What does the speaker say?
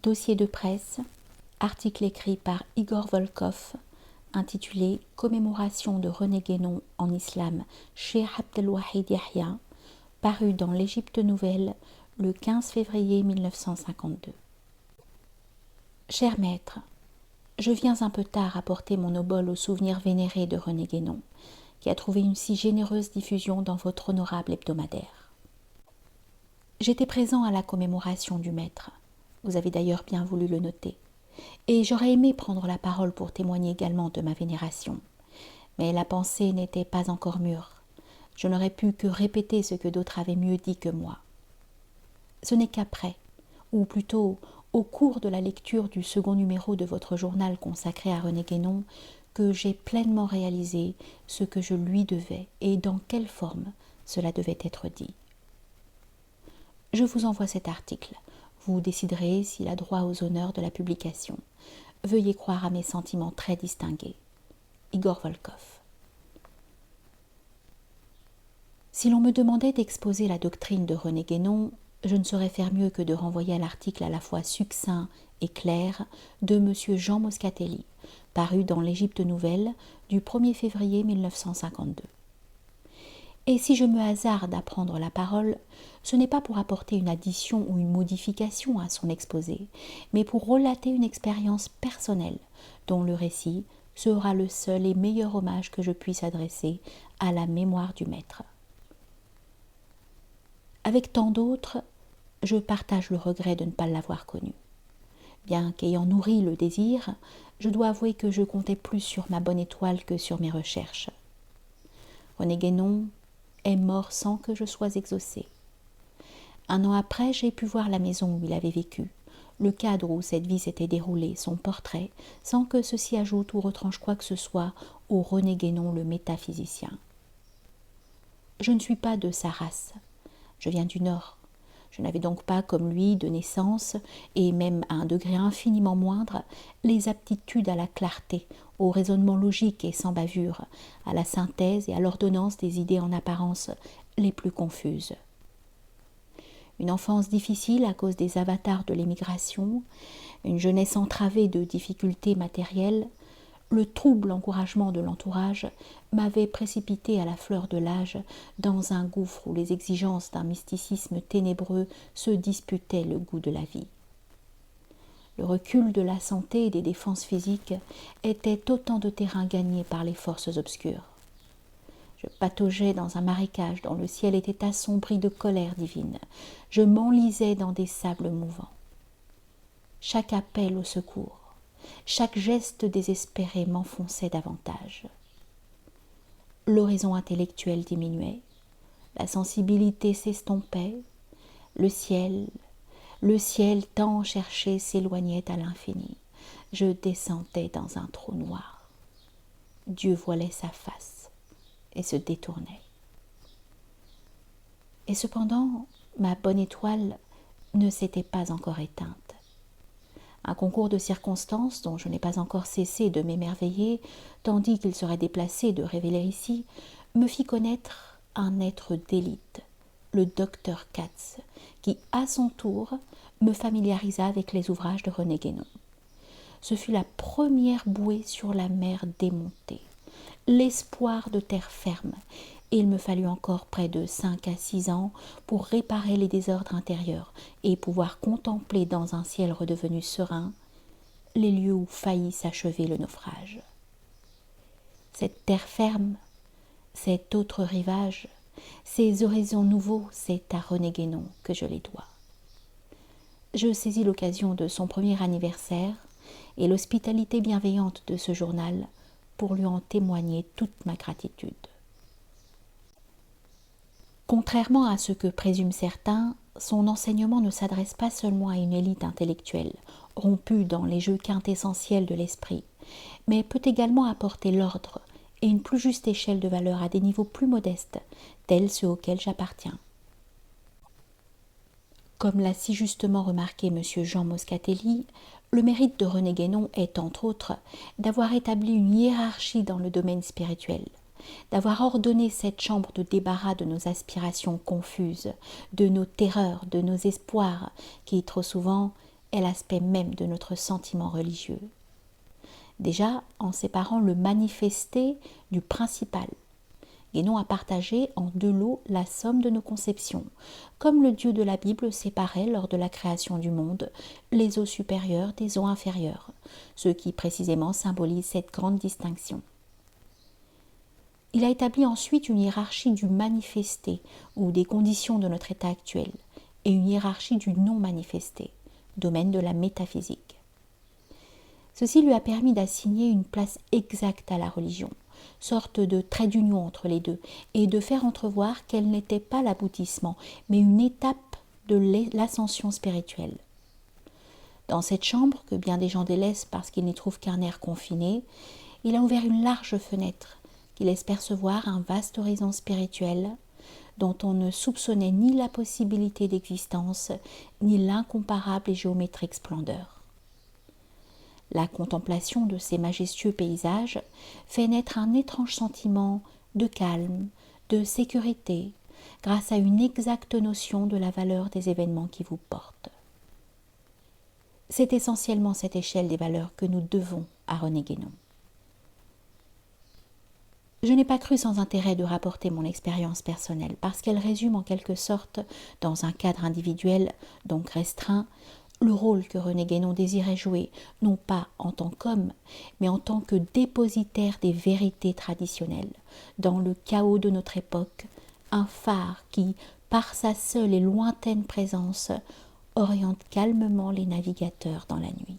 Dossier de presse, article écrit par Igor Volkov, intitulé Commémoration de René Guénon en islam chez Abdelwahid Yahya, paru dans l'Égypte Nouvelle le 15 février 1952. Cher maître, je viens un peu tard apporter mon obole au souvenir vénéré de René Guénon, qui a trouvé une si généreuse diffusion dans votre honorable hebdomadaire. J'étais présent à la commémoration du maître, vous avez d'ailleurs bien voulu le noter, et j'aurais aimé prendre la parole pour témoigner également de ma vénération. Mais la pensée n'était pas encore mûre. Je n'aurais pu que répéter ce que d'autres avaient mieux dit que moi. Ce n'est qu'après, ou plutôt au cours de la lecture du second numéro de votre journal consacré à René Guénon, que j'ai pleinement réalisé ce que je lui devais et dans quelle forme cela devait être dit. Je vous envoie cet article. Vous déciderez s'il a droit aux honneurs de la publication. Veuillez croire à mes sentiments très distingués. Igor Volkov. Si l'on me demandait d'exposer la doctrine de René Guénon, je ne saurais faire mieux que de renvoyer à l'article à la fois succinct et clair de M. Jean Moscatelli, paru dans l'Égypte Nouvelle du 1er février 1952. Et si je me hasarde à prendre la parole, ce n'est pas pour apporter une addition ou une modification à son exposé, mais pour relater une expérience personnelle dont le récit sera le seul et meilleur hommage que je puisse adresser à la mémoire du maître. Avec tant d'autres, je partage le regret de ne pas l'avoir connu. Bien qu'ayant nourri le désir, je dois avouer que je comptais plus sur ma bonne étoile que sur mes recherches. René Guénon est mort sans que je sois exaucée. Un an après, j'ai pu voir la maison où il avait vécu, le cadre où cette vie s'était déroulée, son portrait, sans que ceci ajoute ou retranche quoi que ce soit au René Guénon le métaphysicien. Je ne suis pas de sa race, je viens du Nord. Je n'avais donc pas, comme lui, de naissance, et même à un degré infiniment moindre, les aptitudes à la clarté, au raisonnement logique et sans bavure, à la synthèse et à l'ordonnance des idées en apparence les plus confuses. Une enfance difficile à cause des avatars de l'émigration, une jeunesse entravée de difficultés matérielles, le trouble encouragement de l'entourage m'avait précipité à la fleur de l'âge dans un gouffre où les exigences d'un mysticisme ténébreux se disputaient le goût de la vie. Le recul de la santé et des défenses physiques était autant de terrain gagné par les forces obscures. Je pataugeais dans un marécage dont le ciel était assombri de colère divine. Je m'enlisais dans des sables mouvants. Chaque appel au secours, chaque geste désespéré m'enfonçait davantage. L'horizon intellectuel diminuait, la sensibilité s'estompait, le ciel tant cherché s'éloignait à l'infini. Je descendais dans un trou noir. Dieu voilait sa face et se détournait. Et cependant, ma bonne étoile ne s'était pas encore éteinte. Un concours de circonstances dont je n'ai pas encore cessé de m'émerveiller, tandis qu'il serait déplacé de révéler ici, me fit connaître un être d'élite, le docteur Katz, qui, à son tour, me familiarisa avec les ouvrages de René Guénon. Ce fut la première bouée sur la mer démontée, l'espoir de terre ferme, et il me fallut encore près de 5 à 6 ans pour réparer les désordres intérieurs et pouvoir contempler dans un ciel redevenu serein les lieux où faillit s'achever le naufrage. Cette terre ferme, cet autre rivage, ces horizons nouveaux, c'est à René Guénon que je les dois. Je saisis l'occasion de son premier anniversaire et l'hospitalité bienveillante de ce journal pour lui en témoigner toute ma gratitude. Contrairement à ce que présument certains, son enseignement ne s'adresse pas seulement à une élite intellectuelle, rompue dans les jeux quintessentiels de l'esprit, mais peut également apporter l'ordre et une plus juste échelle de valeur à des niveaux plus modestes, tels ceux auxquels j'appartiens. Comme l'a si justement remarqué M. Jean Moscatelli, le mérite de René Guénon est, entre autres, d'avoir établi une hiérarchie dans le domaine spirituel, d'avoir ordonné cette chambre de débarras de nos aspirations confuses, de nos terreurs, de nos espoirs, qui, trop souvent, est l'aspect même de notre sentiment religieux. Déjà, en séparant le manifesté du principal, Guénon a partagé en deux lots la somme de nos conceptions, comme le Dieu de la Bible séparait lors de la création du monde les eaux supérieures des eaux inférieures, ce qui précisément symbolise cette grande distinction. Il a établi ensuite une hiérarchie du manifesté ou des conditions de notre état actuel et une hiérarchie du non manifesté, domaine de la métaphysique. Ceci lui a permis d'assigner une place exacte à la religion, sorte de trait d'union entre les deux, et de faire entrevoir qu'elle n'était pas l'aboutissement, mais une étape de l'ascension spirituelle. Dans cette chambre, que bien des gens délaissent parce qu'ils n'y trouvent qu'un air confiné, il a ouvert une large fenêtre qui laisse percevoir un vaste horizon spirituel dont on ne soupçonnait ni la possibilité d'existence, ni l'incomparable et géométrique splendeur. La contemplation de ces majestueux paysages fait naître un étrange sentiment de calme, de sécurité, grâce à une exacte notion de la valeur des événements qui vous portent. C'est essentiellement cette échelle des valeurs que nous devons à René Guénon. Je n'ai pas cru sans intérêt de rapporter mon expérience personnelle, parce qu'elle résume en quelque sorte, dans un cadre individuel, donc restreint, le rôle que René Guénon désirait jouer, non pas en tant qu'homme, mais en tant que dépositaire des vérités traditionnelles, dans le chaos de notre époque, un phare qui, par sa seule et lointaine présence, oriente calmement les navigateurs dans la nuit.